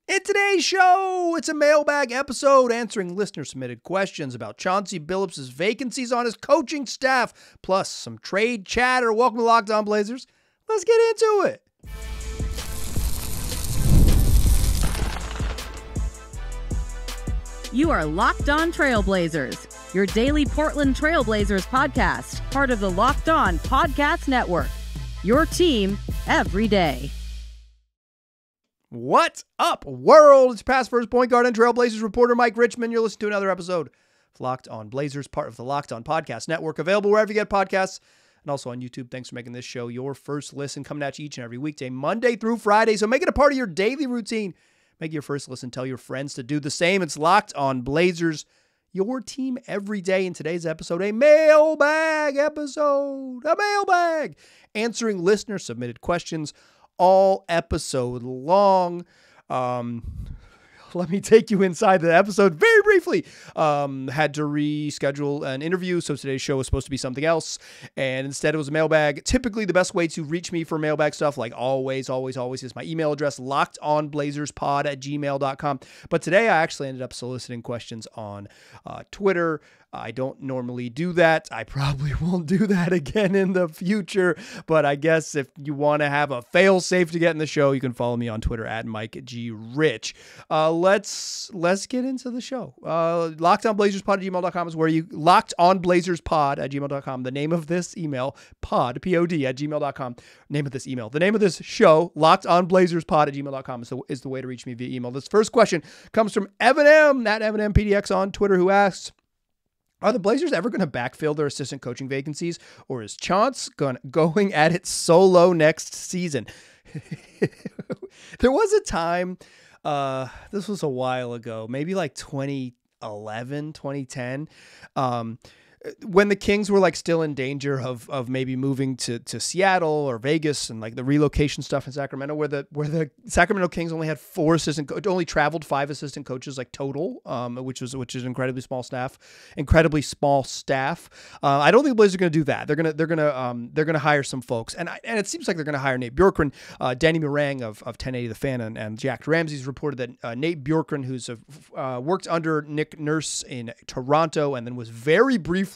In today's show, it's a mailbag episode answering listener-submitted questions about Chauncey Billups' vacancies on his coaching staff, plus some trade chatter. Welcome to Locked On Blazers. Let's get into it. You are Locked On Trailblazers, your daily Portland Trailblazers podcast, part of the Locked On Podcast Network. Your team every day. What's up, world? It's past first point guard and Trailblazers reporter Mike Richmond. You're listening to another episode of Locked On Blazers, part of the Locked On Podcast Network, available wherever you get podcasts and also on YouTube. Thanks for making this show your first listen, coming at you each and every weekday, Monday through Friday. So make it a part of your daily routine. Make your first listen. Tell your friends to do the same. It's Locked On Blazers, your team every day. In today's episode, a mailbag episode. A mailbag. Answering listener-submitted questions all episode long. Let me take you inside the episode very briefly. Had to reschedule an interview, so today's show was supposed to be something else, and instead it was a mailbag. Typically, the best way to reach me for mailbag stuff, like always, is my email address, lockedonblazerspod@gmail.com. But today, I actually ended up soliciting questions on Twitter. I don't normally do that. I probably won't do that again in the future, but I guess if you want to have a fail-safe to get in the show, you can follow me on Twitter at MikeGRich. Let's get into the show. LockedOnBlazersPod@gmail.com is where you LockedOnBlazersPod@gmail.com. The name of this email, pod@gmail.com. Name of this email. The name of this show, LockedOnBlazersPod@gmail.com is the way to reach me via email. This first question comes from Evan M, at Evan M PDX on Twitter, who asks, are the Blazers ever going to backfill their assistant coaching vacancies, or is Chauncey going at it solo next season? There was a time, this was a while ago, maybe like 2011, 2010, when the Kings were like still in danger of maybe moving to Seattle or Vegas and like the relocation stuff in Sacramento, where the Sacramento Kings only had only traveled 5 assistant coaches like total, which is incredibly small staff. I don't think the Blazers are going to do that. They're going to hire some folks, and it seems like they're going to hire Nate Bjorkgren. Danny Morang of 1080 The Fan and Jack Ramsey's reported that Nate Bjorkgren, who's worked under Nick Nurse in Toronto and then was very briefly,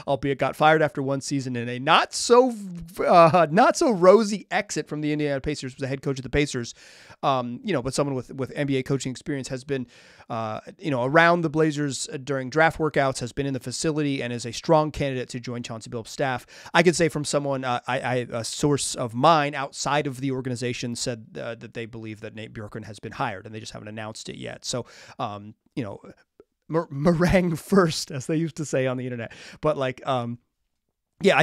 albeit got fired after one season in a not so rosy exit from the Indiana Pacers, was the head coach of the Pacers. But someone with NBA coaching experience, has been, around the Blazers during draft workouts, has been in the facility, and is a strong candidate to join Chauncey Billups' staff. I could say from someone, a source of mine outside of the organization said that they believe that Nate Bjorkgren has been hired, and they just haven't announced it yet. So, meringue first, as they used to say on the internet. But I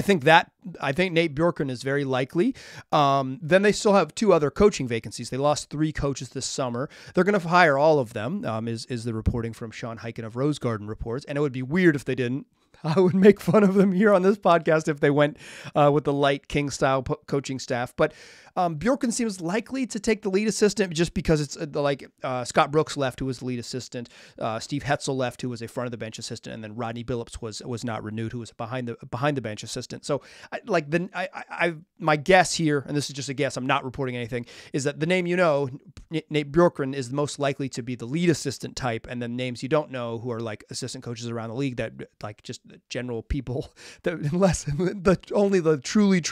think Nate Bjorkgren is very likely. Then they still have 2 other coaching vacancies. They lost 3 coaches this summer. They're going to hire all of them, is the reporting from Sean Highkin of Rose Garden Reports. And it would be weird if they didn't. I would make fun of them here on this podcast if they went with the light King-style coaching staff. But Bjorkgren seems likely to take the lead assistant just because it's Scott Brooks left, who was the lead assistant. Steve Hetzel left, who was a front-of-the-bench assistant. And then Rodney Billups was not renewed, who was behind-the-bench assistant. So my guess here, and this is just a guess, I'm not reporting anything, is that the name Nate Bjorkgren, is most likely to be the lead assistant type, and then names you don't know who are like assistant coaches around the league that like just general people that only the truly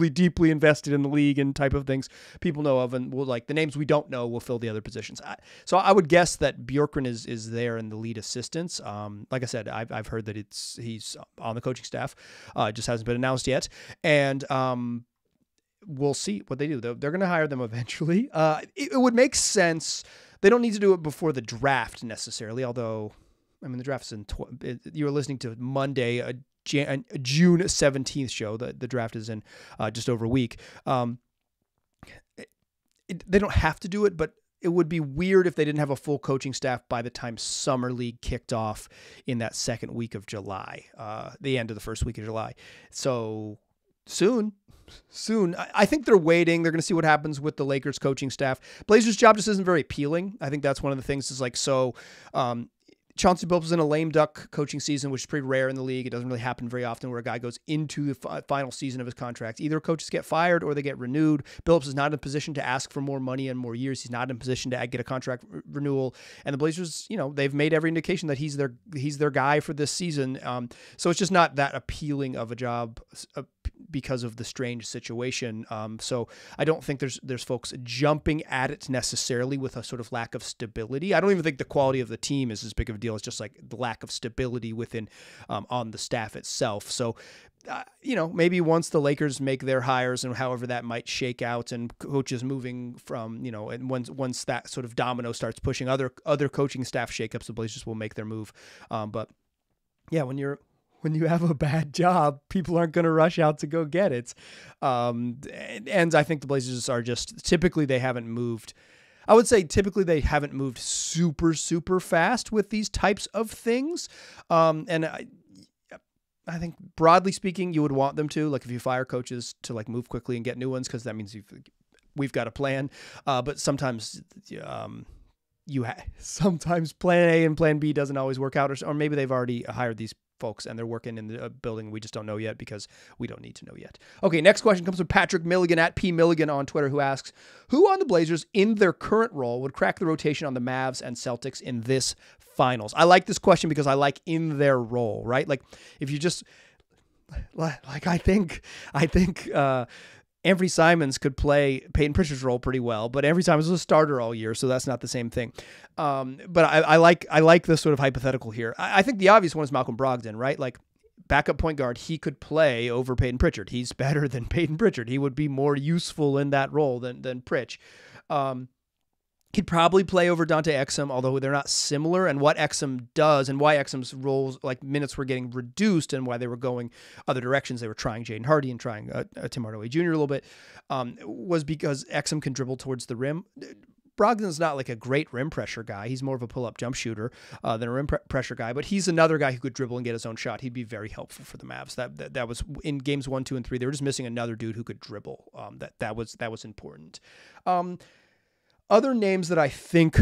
deeply invested in the league and type of things people know of, and will, like, the names we don't know will fill the other positions. So I would guess that Bjorkgren is there in the lead assistants. Like I said, I've heard that he's on the coaching staff. It just hasn't been announced yet, and we'll see what they do. They're going to hire them eventually. It would make sense. They don't need to do it before the draft necessarily, although, I mean, the draft is you were listening to Monday, a June 17th show. The draft is in just over a week. They don't have to do it, but it would be weird if they didn't have a full coaching staff by the time Summer League kicked off in that second week of July, the end of the first week of July. So soon. I think they're waiting. They're going to see what happens with the Lakers coaching staff. Blazers' job just isn't very appealing. I think that's one of the things is like, so Chauncey Billups is in a lame duck coaching season, which is pretty rare in the league. It doesn't really happen very often where a guy goes into the final season of his contract. Either coaches get fired or they get renewed. Billups is not in a position to ask for more money and more years. He's not in a position to get a contract renewal. And the Blazers, they've made every indication that he's their guy for this season. So it's just not that appealing of a job because of the strange situation. So I don't think there's folks jumping at it necessarily with a sort of lack of stability. I don't even think the quality of the team is as big of a deal. It's just like the lack of stability within on the staff itself. So, maybe once the Lakers make their hires and however that might shake out and coaches moving from, and once that sort of domino starts pushing other coaching staff shakeups, the Blazers will make their move. But yeah, when you have a bad job, people aren't going to rush out to go get it. And I think the Blazers are just typically they haven't moved. I would say typically they haven't moved super, super fast with these types of things. And I think broadly speaking, you would want them to, like if you fire coaches, to like move quickly and get new ones, because that means we've got a plan. But sometimes sometimes plan A and plan B doesn't always work out, or maybe they've already hired these folks and they're working in the building. We just don't know yet because we don't need to know yet. Okay, next question comes from Patrick Milligan at P Milligan on Twitter, who asks, who on the Blazers in their current role would crack the rotation on the Mavs and Celtics in this finals? I like this question because I like in their role, right? Like if you just like, I think Anthony Simons could play Peyton Pritchard's role pretty well, but Anthony Simons was a starter all year, so that's not the same thing. But I like this sort of hypothetical here. I think the obvious one is Malcolm Brogdon, right? Like backup point guard, he could play over Peyton Pritchard. He's better than Peyton Pritchard. He would be more useful in that role than Pritch. He'd probably play over Dante Exum, although they're not similar. And what Exum does and why Exum's roles, like minutes, were getting reduced and why they were going other directions, they were trying Jaden Hardy and trying Tim Hardaway Jr. a little bit, was because Exum can dribble towards the rim. Brogdon's not like a great rim pressure guy. He's more of a pull-up jump shooter than a rim pressure guy, but he's another guy who could dribble and get his own shot. He'd be very helpful for the Mavs. That was in games 1, 2, and 3. They were just missing another dude who could dribble. That was important. Other names that I think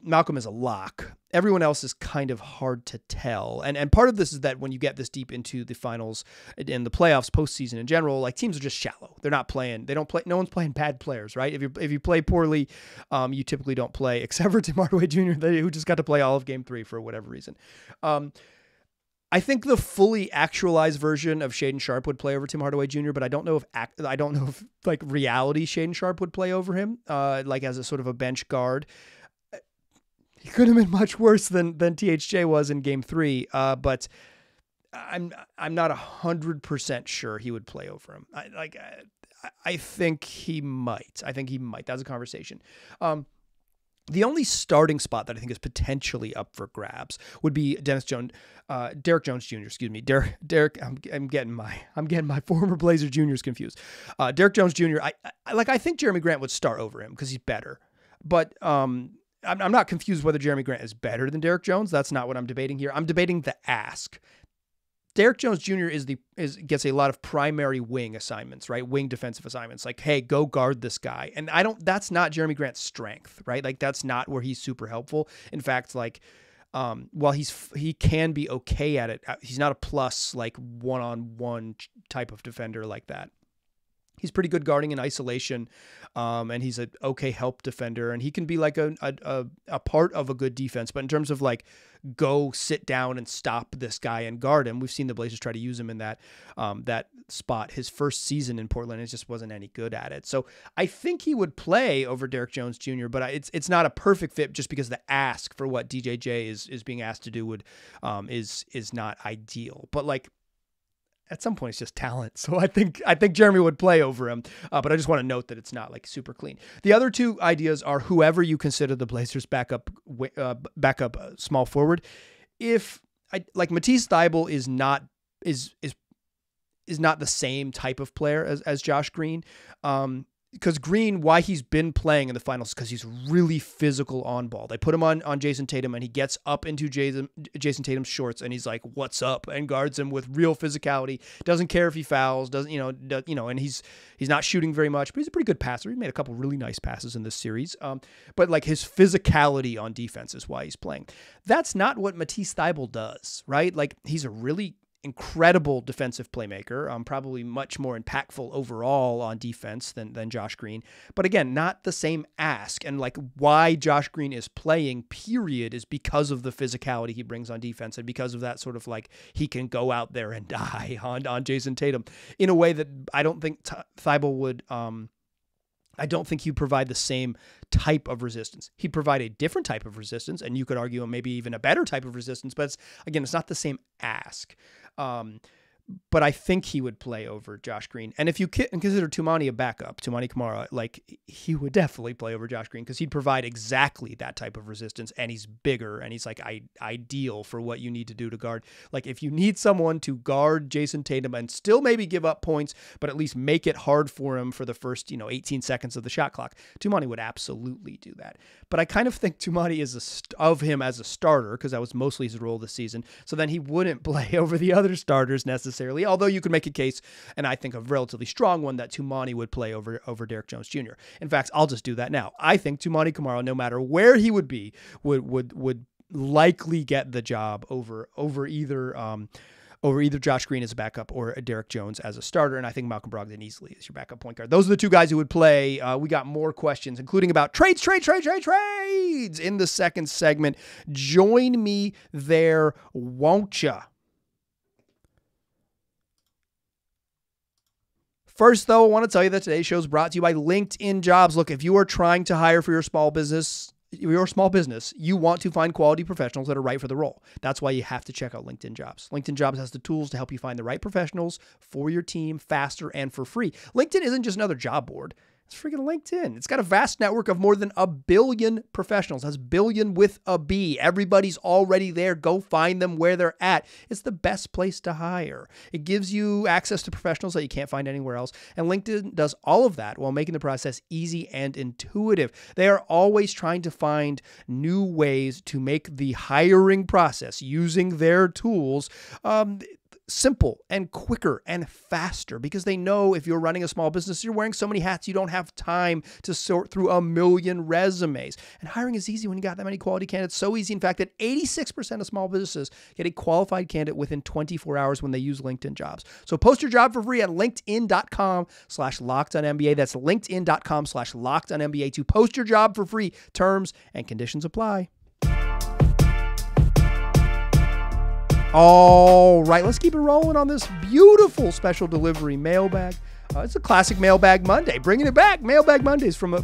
Malcolm is a lock. Everyone else is kind of hard to tell. And part of this is that when you get this deep into the finals in the playoffs, postseason in general, like teams are just shallow. They're not playing. They don't play. No one's playing bad players, right? If you play poorly, you typically don't play, except for Tim Hardaway Jr., who just got to play all of Game 3 for whatever reason. I think the fully actualized version of Shaedon Sharpe would play over Tim Hardaway Jr., but I don't know if like reality Shaedon Sharpe would play over him, like as a sort of a bench guard. He could have been much worse than THJ was in Game 3, but I'm not 100% sure he would play over him. I think he might. That's a conversation. The only starting spot that I think is potentially up for grabs would be Derek Jones Jr. Excuse me, Derek. I'm getting my former Blazer juniors confused. Derek Jones Jr. I think Jeremy Grant would start over him because he's better, but I'm not confused whether Jeremy Grant is better than Derek Jones. That's not what I'm debating here. I'm debating the ask. Derek Jones Jr. gets a lot of primary wing assignments, right? Wing defensive assignments, like, hey, go guard this guy. And that's not Jeremy Grant's strength, right? Like that's not where he's super helpful. In fact, like, while he can be okay at it, he's not a plus like one-on-one type of defender like that. He's pretty good guarding in isolation, and he's an okay help defender, and he can be like a part of a good defense. But in terms of like, go sit down and stop this guy and guard him, we've seen the Blazers try to use him in that spot. His first season in Portland, it just wasn't any good at it. So I think he would play over Derek Jones Jr., but it's not a perfect fit just because the ask for what DJJ is being asked to do is not ideal. But like, at some point, it's just talent. So I think Jeremy would play over him, but I just want to note that it's not like super clean. The other two ideas are whoever you consider the Blazers backup small forward. If Matisse Thybulle is not the same type of player as Josh Green. because Green, why he's been playing in the finals is because he's really physical on ball. They put him on Jason Tatum, and he gets up into Jason Tatum's shorts, and he's like, "What's up?" and guards him with real physicality. Doesn't care if he fouls. And he's not shooting very much, but he's a pretty good passer. He made a couple really nice passes in this series. But like his physicality on defense is why he's playing. That's not what Matisse Thybulle does, right? Like he's a really incredible defensive playmaker, probably much more impactful overall on defense than Josh Green. But again, not the same ask. And like why Josh Green is playing, period, is because of the physicality he brings on defense and because of that sort of like he can go out there and die on Jason Tatum in a way that I don't think Thybulle would. I don't think he'd provide the same type of resistance. He'd provide a different type of resistance, and you could argue maybe even a better type of resistance, but it's not the same ask. But I think he would play over Josh Green. And if you consider Toumani a backup, Toumani Camara, like he would definitely play over Josh Green because he'd provide exactly that type of resistance, and he's bigger, and he's like ideal for what you need to do to guard. Like if you need someone to guard Jason Tatum and still maybe give up points, but at least make it hard for him for the first 18 seconds of the shot clock, Toumani would absolutely do that. But I kind of think Toumani is of him as a starter because that was mostly his role this season. So then he wouldn't play over the other starters necessarily, although you could make a case, and I think a relatively strong one, that Toumani would play over Derrick Jones Jr. In fact, I'll just do that now. I think Toumani Camara, no matter where he would be, would likely get the job over either Josh Green as a backup or Derrick Jones as a starter. And I think Malcolm Brogdon easily is your backup point guard. Those are the two guys who would play. We got more questions, including about trades in the second segment. Join me there, won't ya? First, though, I want to tell you that today's show is brought to you by LinkedIn Jobs. Look, if you are trying to hire for your small business, you want to find quality professionals that are right for the role. That's why you have to check out LinkedIn Jobs. LinkedIn Jobs has the tools to help you find the right professionals for your team faster and for free. LinkedIn isn't just another job board. It's freaking LinkedIn. It's got a vast network of more than 1 billion professionals. That's billion with a B. Everybody's already there. Go find them where they're at. It's the best place to hire. It gives you access to professionals that you can't find anywhere else. And LinkedIn does all of that while making the process easy and intuitive. They are always trying to find new ways to make the hiring process using their tools simple and quicker and faster, because they know if you're running a small business, you're wearing so many hats, you don't have time to sort through 1 million resumes. And hiring is easy when you got that many quality candidates. So easy, in fact, that 86% of small businesses get a qualified candidate within 24 hours when they use LinkedIn Jobs. So post your job for free at linkedin.com/lockedonnba. That's linkedin.com/lockedonnba to post your job for free. Terms and conditions apply. All right, let's keep it rolling on this beautiful special delivery mailbag. It's a classic Mailbag Monday, bringing it back. Mailbag Mondays from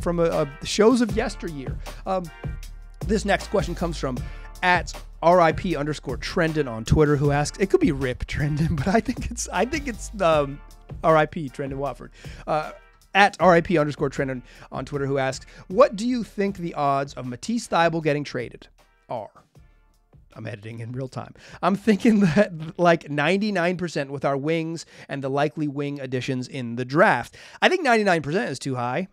shows of yesteryear. This next question comes from @RIP_Trendon on Twitter, who asks, it could be Rip Trendon, but I think it's RIP Trendon Watford. @RIP_Trendon on Twitter, who asks, what do you think the odds of Matisse Thybulle getting traded are? I'm editing in real time. I'm thinking that like 99% with our wings and the likely wing additions in the draft. I think 99% is too high.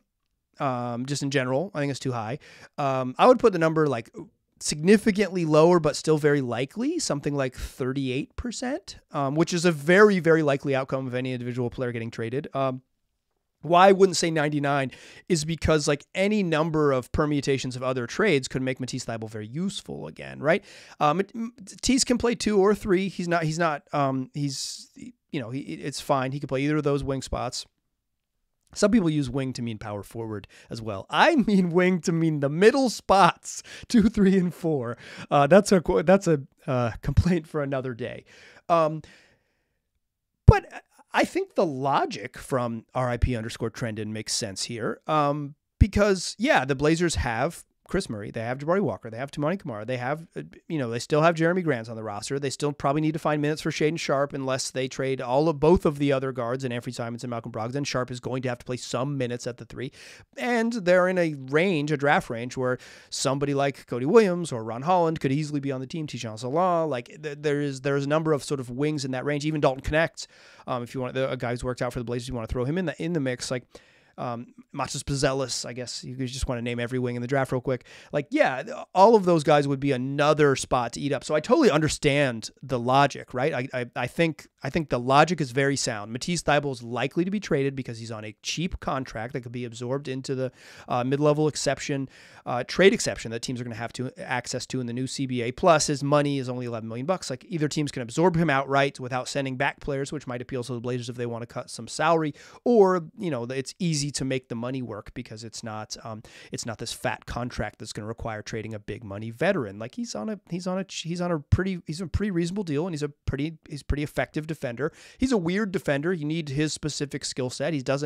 Just in general, I think it's too high. I would put the number like significantly lower, but still very likely, something like 38%, which is a very, very likely outcome of any individual player getting traded. Why I wouldn't say 99 is because like any number of permutations of other trades could make Matisse Thybulle very useful again, right? Matisse can play 2 or 3. It's fine. He can play either of those wing spots. Some people use wing to mean power forward as well. I mean wing to mean the middle spots, 2, 3, and 4. That's a complaint for another day. But I think the logic from RIP_Trendon makes sense here. Because the Blazers have Chris Murray, they have Jabari Walker, they have Toumani Camara, they have, they still have Jeremy Grant on the roster. They still probably need to find minutes for Shaedon Sharpe unless they trade both of the other guards and Anfernee Simons and Malcolm Brogdon. Sharpe is going to have to play some minutes at the 3. And they're in a draft range where somebody like Cody Williams or Ron Holland could easily be on the team. Tijan Salah, there's a number of sort of wings in that range. Even Dalton Knecht, if you want a guy who's worked out for the Blazers, you want to throw him in the mix. Matisse Thybulle, I guess you just want to name every wing in the draft real quick. Like, yeah, all of those guys would be another spot to eat up. So I totally understand the logic, right? I think the logic is very sound. Matisse Thybulle is likely to be traded because he's on a cheap contract that could be absorbed into the mid-level exception, trade exception that teams are going to have to access to in the new CBA. Plus, his money is only $11 million. Like, either teams can absorb him outright without sending back players, which might appeal to the Blazers if they want to cut some salary, or it's easy to make the money work because it's not this fat contract that's going to require trading a big money veteran. Like, he's on a pretty reasonable deal, and he's pretty effective defender. He's a weird defender. You need his specific skill set. He's not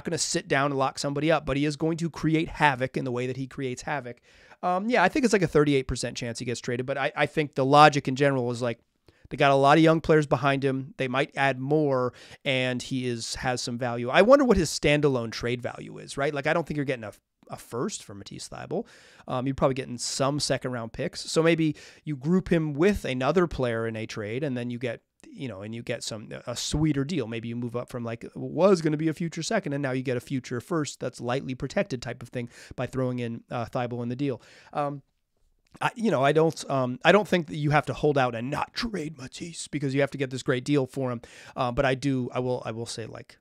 going to sit down and lock somebody up, but he is going to create havoc in the way that he creates havoc. I think it's like a 38% chance he gets traded, but I think the logic in general is like, they got a lot of young players behind him. They might add more, and he has some value. I wonder what his standalone trade value is, right? Like, I don't think you're getting a first for Matisse Thybulle. You're probably getting some second-round picks. So maybe you group him with another player in a trade, and then you get a sweeter deal. Maybe you move up from like was going to be a future second, and now you get a future first that's lightly protected type of thing by throwing in Thybulle in the deal. I don't think that you have to hold out and not trade Matisse because you have to get this great deal for him. But I will say, like,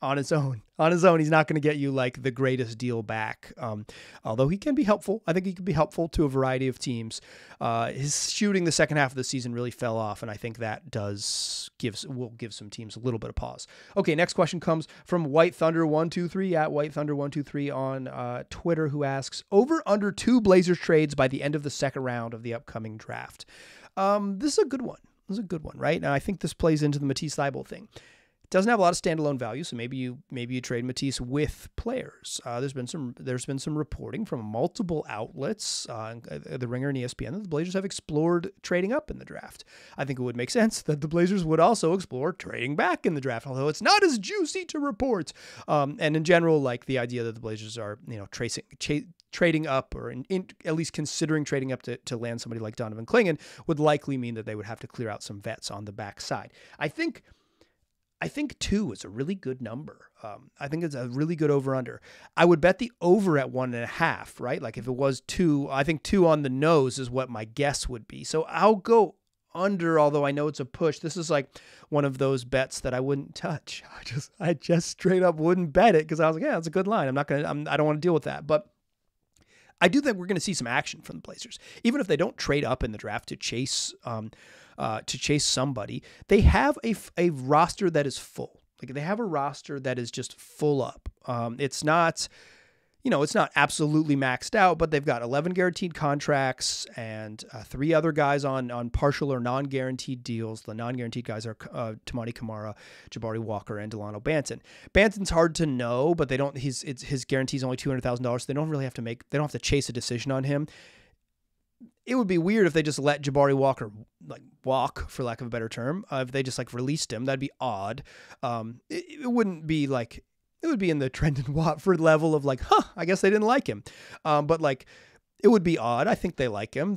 on his own, he's not going to get you like the greatest deal back. Although he can be helpful. I think he can be helpful to a variety of teams. His shooting the second half of the season really fell off, and I think that will give some teams a little bit of pause. Okay, next question comes from White Thunder 123 at White Thunder 123 on Twitter, who asks, over under 2 Blazers trades by the end of the second round of the upcoming draft. This is a good one. Right? And I think this plays into the Matisse Thybulle thing. Doesn't have a lot of standalone value, so maybe you trade Matisse with players. There's been some reporting from multiple outlets, the Ringer and ESPN, that the Blazers have explored trading up in the draft. I think it would make sense that the Blazers would also explore trading back in the draft, although it's not as juicy to report. And in general, like the idea that the Blazers are trading up, or at least considering trading up to land somebody like Donovan Clingan, would likely mean that they would have to clear out some vets on the backside. I think 2 is a really good number. I think it's a really good over-under. I would bet the over at 1.5, right? Like if it was 2, I think 2 on the nose is what my guess would be. So I'll go under, although I know it's a push. This is like one of those bets that I wouldn't touch. I just straight up wouldn't bet it because I was like, yeah, that's a good line. I don't want to deal with that. But I do think we're going to see some action from the Blazers, even if they don't trade up in the draft to chase somebody. They have a roster that is full. Like, they have a roster that is just full up. It's not absolutely maxed out, but they've got 11 guaranteed contracts and 3 other guys on partial or non-guaranteed deals. The non-guaranteed guys are Toumani Camara, Jabari Walker, and Delano Banton. Banton's hard to know, but his guarantee is only $200,000, so they don't have to chase a decision on him. It would be weird if they just let Jabari Walker walk, for lack of a better term. If they just released him, that'd be odd. It wouldn't be like, it would be in the Trendon Watford level of I guess they didn't like him. But it would be odd. I think they like him.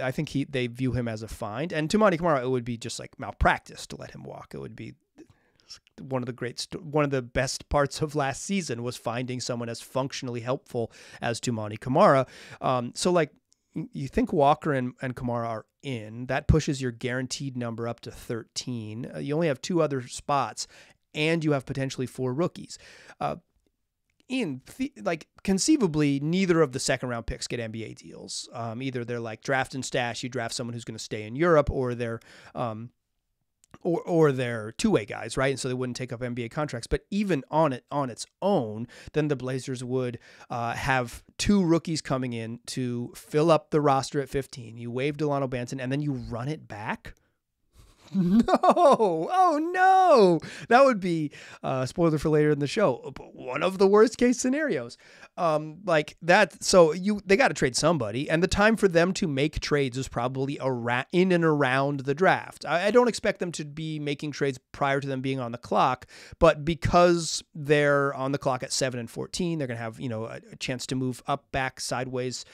I think they view him as a find. And Toumani Camara, it would be just malpractice to let him walk. It would be one of the best parts of last season was finding someone as functionally helpful as Toumani Camara. You think Walker and Camara are in. That pushes your guaranteed number up to 13. You only have 2 other spots, and you have potentially 4 rookies. Conceivably, neither of the second-round picks get NBA deals. Either they're draft and stash. You draft someone who's going to stay in Europe, or they're or they're two-way guys, right? And so they wouldn't take up NBA contracts. But even on its own, then the Blazers would have 2 rookies coming in to fill up the roster at 15. You waive Delano Banton, and then you run it back? No. Oh, no. That would be spoiler for later in the show. One of the worst case scenarios. So they got to trade somebody, and the time for them to make trades is probably in and around the draft. I don't expect them to be making trades prior to them being on the clock, but because they're on the clock at 7 and 14, they're going to have, a chance to move up, back, sideways,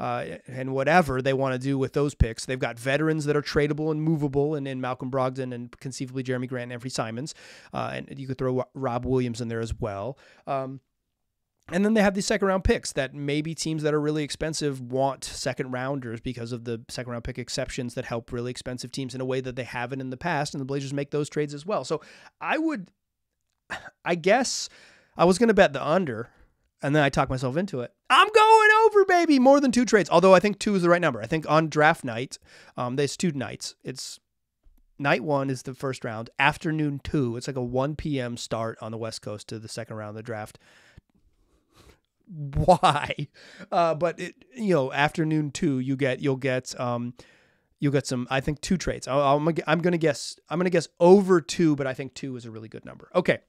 and whatever they want to do with those picks. They've got veterans that are tradable and movable, and in Malcolm Brogdon and conceivably Jeremy Grant and Anfernee Simons. And you could throw Rob Williams in there as well. And then they have these second round picks that maybe teams that are really expensive want second rounders because of the second round pick exceptions that help really expensive teams in a way that they haven't in the past. And the Blazers make those trades as well. So I guess I was going to bet the under, and then I talked myself into it. I'm going over, baby. More than 2 trades. Although I think 2 is the right number. I think on draft night, there's 2 nights. It's night 1 is the first round. Afternoon 2, it's like a 1 p.m. start on the West Coast to the second round of the draft. Why? But afternoon 2, you'll get some, I think 2 trades. I'm going to guess over 2, but I think 2 is a really good number. Okay.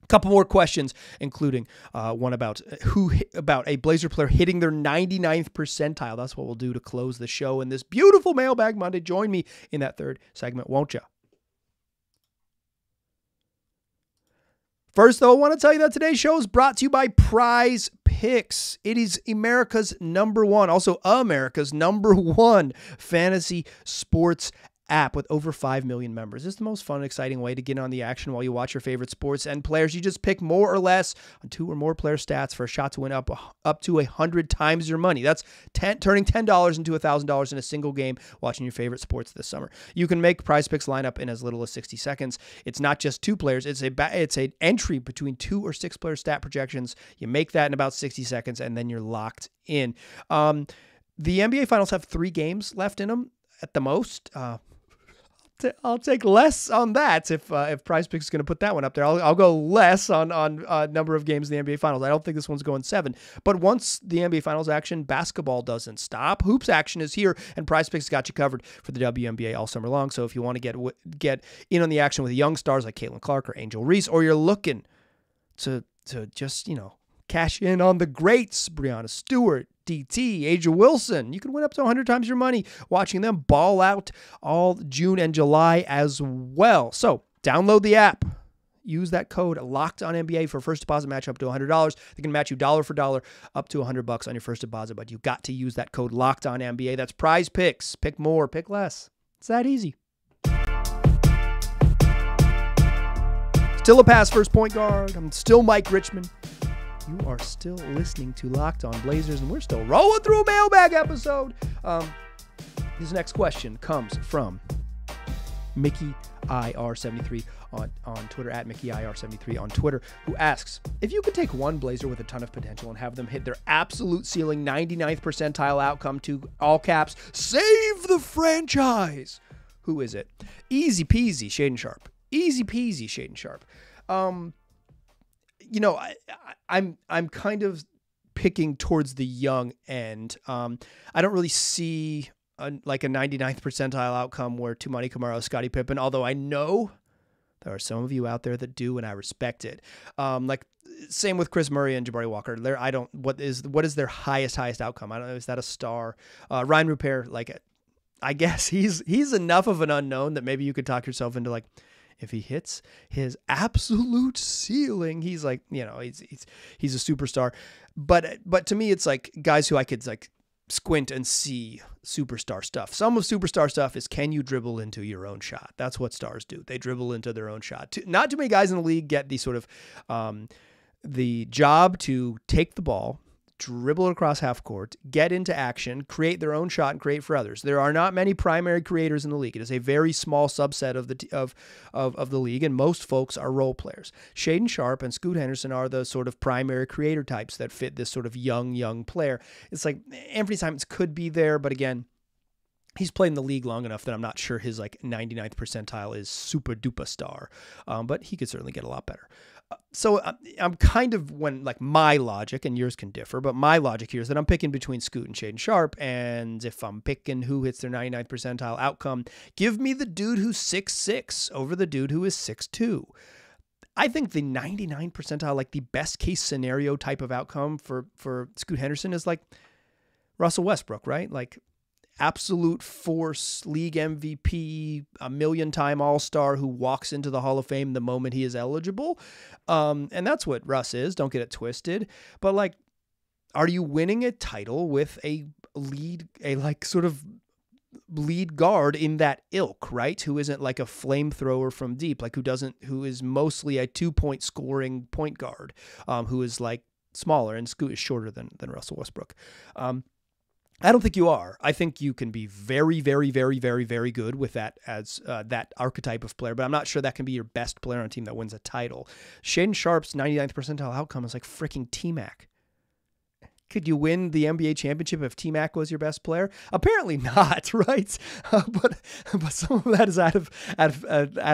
A couple more questions, including one about a Blazer player hitting their 99th percentile. That's what we'll do to close the show in this beautiful Mailbag Monday. Join me in that third segment, won't you? First, though, I want to tell you that today's show is brought to you by Prize Picks. It is America's number 1 fantasy sports app with over 5 million members. It's the most fun and exciting way to get on the action while you watch your favorite sports and players. You just pick more or less on 2 or more player stats for a shot to win up to 100 times your money. That's turning $10 into $1,000 in a single game watching your favorite sports this summer. You can make Prize Picks line up in as little as 60 seconds. It's not just 2 players. It's an entry between 2 or 6 player stat projections. You make that in about 60 seconds, and then you're locked in. The NBA Finals have 3 games left in them at the most. I'll take less on that if Prize Picks is going to put that one up there. I'll go less on number of games in the NBA Finals. I don't think this one's going 7. But once the NBA Finals action, basketball doesn't stop. Hoops action is here, and Prize Picks got you covered for the WNBA all summer long. So if you want to get in on the action with young stars like Caitlin Clark or Angel Reese, or you're looking to just cash in on the greats, Breanna Stewart, DT, Aja Wilson. You can win up to 100 times your money watching them ball out all June and July as well. So download the app. Use that code LOCKEDONNBA for first deposit match up to $100. They can match you dollar for dollar up to $100 on your first deposit, but you got to use that code LOCKEDONNBA. That's Prize Picks. Pick more, pick less. It's that easy. Still a pass first point guard. I'm still Mike Richmond. You are still listening to Locked On Blazers, and we're still rolling through a mailbag episode. This next question comes from Mickey IR73 on Twitter, at Mickey IR73 on Twitter, who asks, if you could take one Blazer with a ton of potential and have them hit their absolute ceiling 99th percentile outcome to, all caps, save the franchise, who is it? Easy peasy, Shaedon Sharpe. Easy peasy, Shaedon Sharpe. I'm kind of picking towards the young end. I don't really see a 99th percentile outcome where Toumani Camara, Scottie Pippen, although I know there are some of you out there that do, and I respect it. Same with Chris Murray and Jabari Walker. What is their highest outcome? I don't know. Is that a star? Ryan Rupert, I guess he's enough of an unknown that maybe you could talk yourself into if he hits his ceiling, he's he's a superstar. But to me, it's guys who I could squint and see superstar stuff. Some of superstar stuff is, can you dribble into your own shot? That's what stars do. They dribble into their own shot. Not too many guys in the league get the sort of the job to take the ball, dribble it across half court, get into action, create their own shot, and create for others. There are not many primary creators in the league. It is a very small subset of the league, and most folks are role players. Shaedon Sharpe and Scoot Henderson are the sort of primary creator types that fit this sort of young player. It's Anfernee Simons could be there, but again, he's played in the league long enough that I'm not sure his 99th percentile is super duper star, but he could certainly get a lot better. So I'm kind of, my logic, and yours can differ, but my logic here is that I'm picking between Scoot and Shaedon Sharpe, and if I'm picking who hits their 99th percentile outcome, give me the dude who's 6'6" over the dude who is 6'2". I think the 99th percentile, the best case scenario type of outcome for Scoot Henderson is Russell Westbrook, right? Absolute force, league MVP, a million-time All-Star who walks into the Hall of Fame the moment he is eligible. And that's what Russ is. Don't get it twisted. But are you winning a title with a like sort of lead guard in that ilk, right? Who isn't like a flamethrower from deep, like who is mostly a 2-point scoring point guard, who is like smaller, and Scoot is shorter than Russell Westbrook. I don't think you are. I think you can be very, very, very, very, very good with that as that archetype of player, but I'm not sure that can be your best player on a team that wins a title. Shaedon Sharpe's 99th percentile outcome is like freaking T-Mac. Could you win the NBA championship if T-Mac was your best player? Apparently not, right? But some of that is out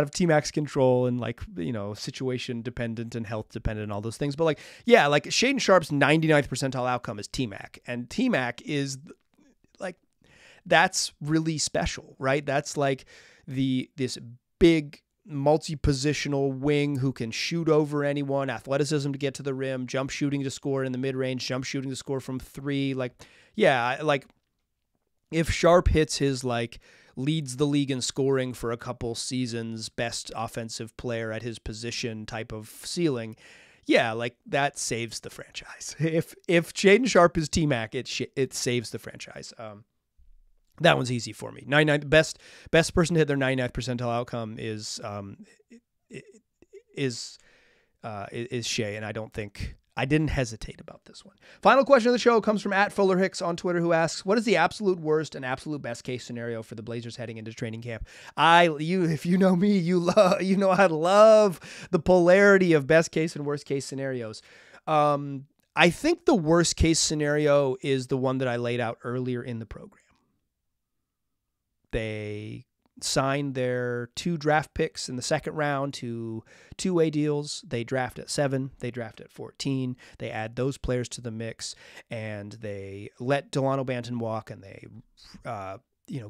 of T-Mac's control, and like, you know, situation dependent and health dependent and all those things. But like, yeah, like Shaedon Sharpe's 99th percentile outcome is T-Mac, and T-Mac is like, that's really special, right? That's like this big multi-positional wing who can shoot over anyone, athleticism to get to the rim, jump shooting to score in the mid-range, jump shooting to score from 3. Like, yeah, like if Sharpe hits his like leads the league in scoring for a couple seasons, best offensive player at his position type of ceiling, yeah, like that saves the franchise. If Shaedon Sharpe is T-Mac, it saves the franchise. That one's easy for me. 99 best person to hit their 99th percentile outcome is Shea, and I didn't hesitate about this one. Final question of the show comes from @FullerHicks on Twitter, who asks, "What is the absolute worst and absolute best case scenario for the Blazers heading into training camp?" If you know me, you know I love the polarity of best case and worst case scenarios. I think the worst case scenario is the one that I laid out earlier in the program. They signed their 2 draft picks in the second round to 2-way deals. They draft at 7. They draft at 14. They add those players to the mix, and they let Delano Banton walk, and they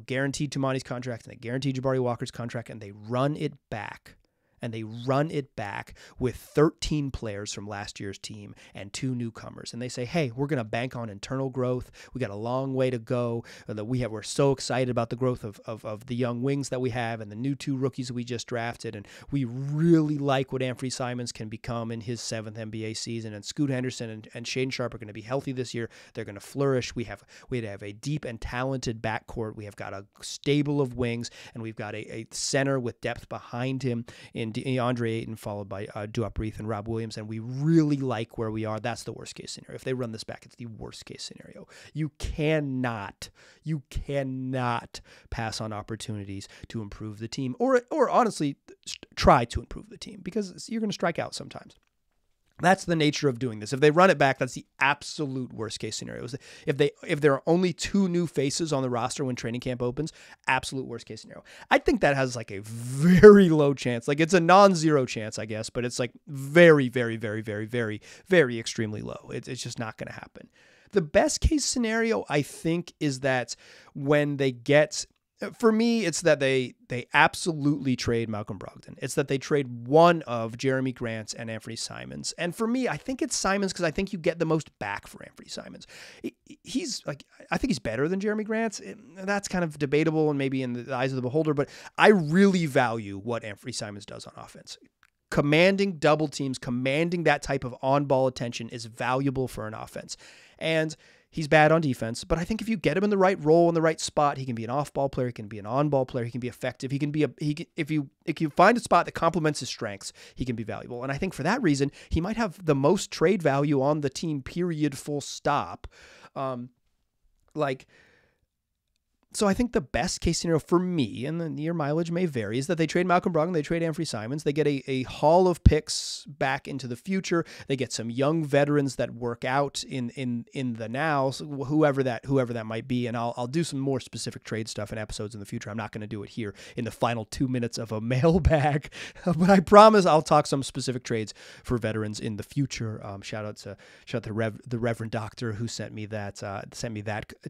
guaranteed Tamani's contract, and they guaranteed Jabari Walker's contract, and they run it back. And they run it back with 13 players from last year's team and 2 newcomers. And they say, hey, we're going to bank on internal growth. We got a long way to go. We're so excited about the growth of the young wings that we have and the new 2 rookies we just drafted. And we really like what Anthony Simons can become in his 7th NBA season. And Scoot Henderson and Shaedon Sharpe are going to be healthy this year. They're going to flourish. We have a deep and talented backcourt. We have got a stable of wings, and we've got a center with depth behind him in DeAndre Ayton, followed by Duop Reith and Rob Williams, and we really like where we are. That's the worst case scenario. If they run this back, it's the worst case scenario. You cannot pass on opportunities to improve the team, or honestly, try to improve the team, because you're going to strike out sometimes. That's the nature of doing this. If they run it back, that's the absolute worst case scenario. If there are only 2 new faces on the roster when training camp opens, absolute worst case scenario. I think that has like a very low chance. Like it's a non-zero chance, I guess, but it's like very, very, very, very, very, very extremely low. It's just not going to happen. The best case scenario, I think, is that when they get... For me, it's that they absolutely trade Malcolm Brogdon. It's that they trade one of Jeremy Grant and Anthony Simons. And for me, I think it's Simons because I think you get the most back for Anthony Simons. I think he's better than Jeremy Grant. That's kind of debatable and maybe in the eyes of the beholder, but I really value what Anthony Simons does on offense. Commanding double teams, commanding that type of on-ball attention is valuable for an offense. And he's bad on defense, but I think if you get him in the right role, in the right spot, he can be an off-ball player, he can be an on-ball player, he can be effective, if you find a spot that complements his strengths, he can be valuable. And I think for that reason, he might have the most trade value on the team, period, full stop. So I think the best case scenario for me, and then your mileage may vary, is that they trade Malcolm Brogdon, they trade Anthony Simons, they get a haul of picks back into the future, they get some young veterans that work out in the now, so whoever that might be, and I'll do some more specific trade stuff in episodes in the future. I'm not going to do it here in the final 2 minutes of a mailbag, but I promise I'll talk some specific trades for veterans in the future. Shout out to the Reverend Doctor who sent me that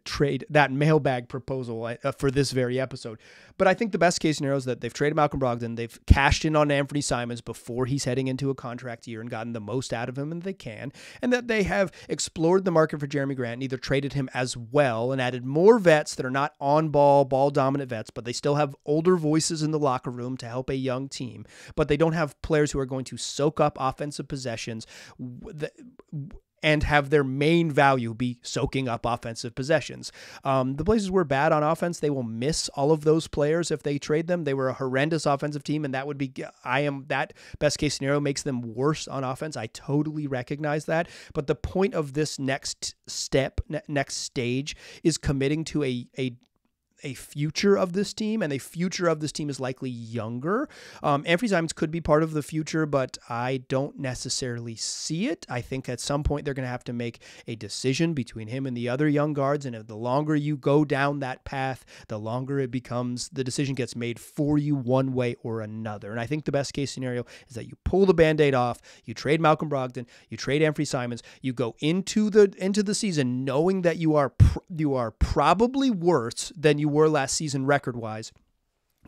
trade, that mailbag proposal for this very episode. But I think the best case scenario is that they've traded Malcolm Brogdon, they've cashed in on Anthony Simons before he's heading into a contract year and gotten the most out of him and they can, and that they have explored the market for Jeremy Grant and either traded him as well and added more vets that are not ball dominant vets, but they still have older voices in the locker room to help a young team, but they don't have players who are going to soak up offensive possessions and have their main value be soaking up offensive possessions. The Blazers were bad on offense. They will miss all of those players if they trade them. They were a horrendous offensive team, and that would be, that best case scenario makes them worse on offense. I totally recognize that. But the point of this next stage is committing to a future of this team, and the future of this team is likely younger. Anthony Simons could be part of the future, but I don't necessarily see it. I think at some point they're going to have to make a decision between him and the other young guards, and the longer you go down that path, the longer it becomes, the decision gets made for you one way or another. And I think the best case scenario is that you pull the Band-Aid off, you trade Malcolm Brogdon, you trade Anthony Simons, you go into the season knowing that you are probably worse than you were last season record-wise,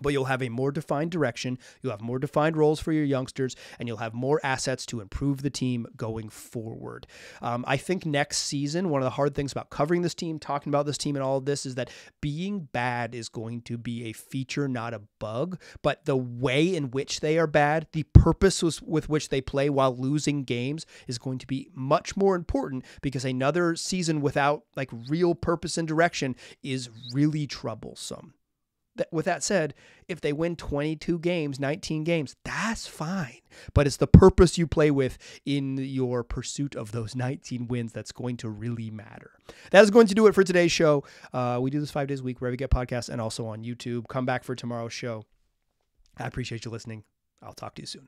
but you'll have a more defined direction, you'll have more defined roles for your youngsters, and you'll have more assets to improve the team going forward. I think next season, one of the hard things about covering this team, talking about this team and all of this, is that being bad is going to be a feature, not a bug, but the way in which they are bad, the purpose with which they play while losing games is going to be much more important, because another season without like real purpose and direction is really troublesome. With that said, if they win 22 games, 19 games, that's fine. But it's the purpose you play with in your pursuit of those 19 wins that's going to really matter. That is going to do it for today's show. We do this 5 days a week wherever you get podcasts and also on YouTube. Come back for tomorrow's show. I appreciate you listening. I'll talk to you soon.